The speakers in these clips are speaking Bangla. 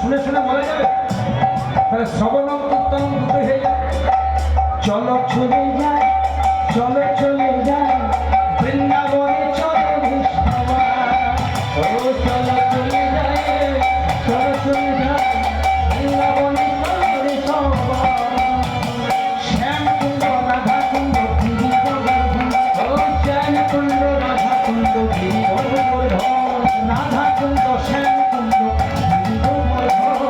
শুনে শুনে বলা যাবে তাহলে শ্রবণম কীর্তনম দুটো হয়ে যায়। চলো চলে যায়, চলো চলে যায় বৃন্দাবনে চলো বিষ্ণুমা। ও চলো চলে যায়, চলো চলে যায় বৃন্দাবনে চলো বিষ্ণুমা। শ্যাম কুণ্ড রাধা কুণ্ড গিরি গোবর্ধন, ও শ্যাম কুণ্ড রাধা কুণ্ড গিরি গোবর্ধন, রাধা কুণ্ড শ্যাম কুণ্ড গিরি গোবর্ধন,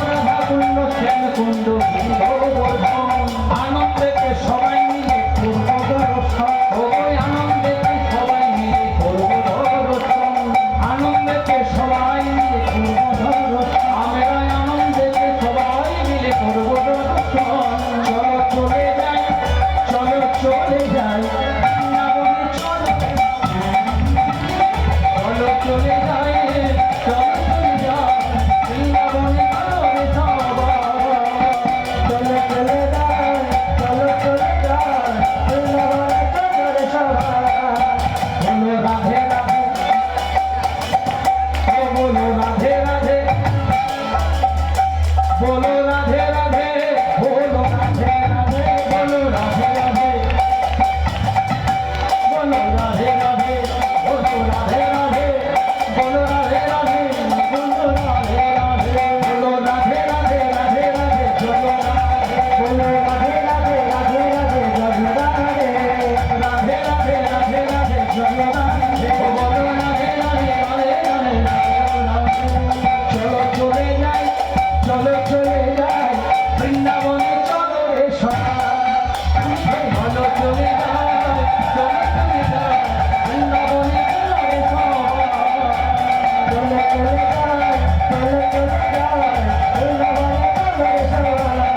রাধা কুণ্ড শ্যাম কুণ্ড গিরি গোবর্ধন। আনন্দেতে সবাই মিলে করবো দর্শন, ওই আনন্দেতে সবাই মিলে করবো দর্শন, আনন্দেতে সবাই মিলে করবো দর্শন, আমরা আনন্দেতে সবাই মিলে করবো দর্শন। চলো চলে যাই, চলো চলে যাই বৃন্দাবনে চলো, চলো চলে যাই, চলো চলে যাই বৃন্দাবনে চলো রে সবাই। চলো চলে যাই, চলো চলে যাই বৃন্দাবনে চলো রে সবাই। বলো রাধে রাধে, ও বলো রাধে রাধে, বলো রাধে রাধে, বলো রাধে রাধে, বলো রাধে রাধে, বলো রাধে রাধে, বলো রাধে রাধে, বলো রাধে রাধে, বলো রাধে রাধে, বলো রাধে রাধে, রাধে রাধে, চলো রাধে, বলো রাধে রাধে, রাধে রাধে, চলো রাধে, রাধে রাধে, রাধে রাধে, চলো রাধে, বলো রাধে রাধে, রাধে রাধে, চলো চলে যাই, চলো চলে যাই বৃন্দাবনে চলো রে সবাই। চলো চলে যাই, চলো চলে যাই বৃন্দাবনে চলো রে সবাই। চলো চলে যাই, চলো চলে যাই বৃন্দাবনে চলো রে সবাই।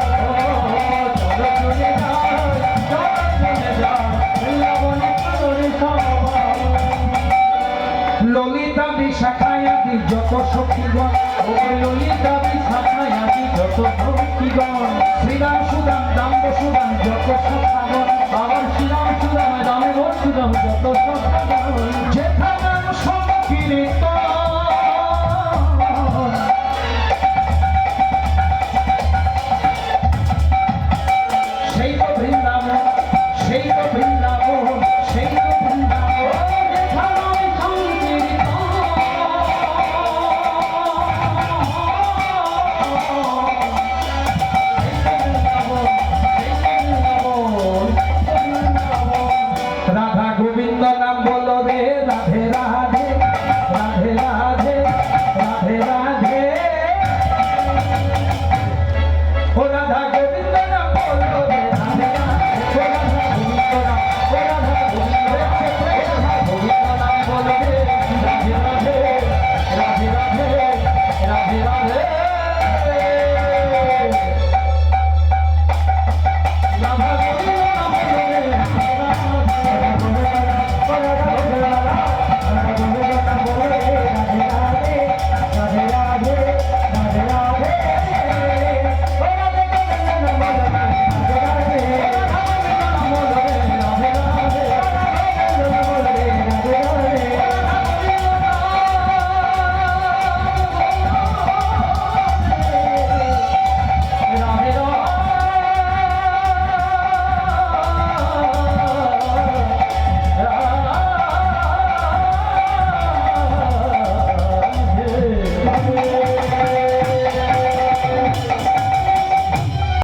চলো চলে যাই, চলো চলে যাই বৃন্দাবনে চলো রে সবাই। ললিতা বিশাখায়াদি যত সখীগণ, ও ললিতা বিশাখায়াদি যত সখীগণ, শ্রীরাম সুদাম দাম্ব সুদাম যত সখাগণ, আবার শ্রীরাম সুদাম দাম্ব সুদাম যত সখাগণ।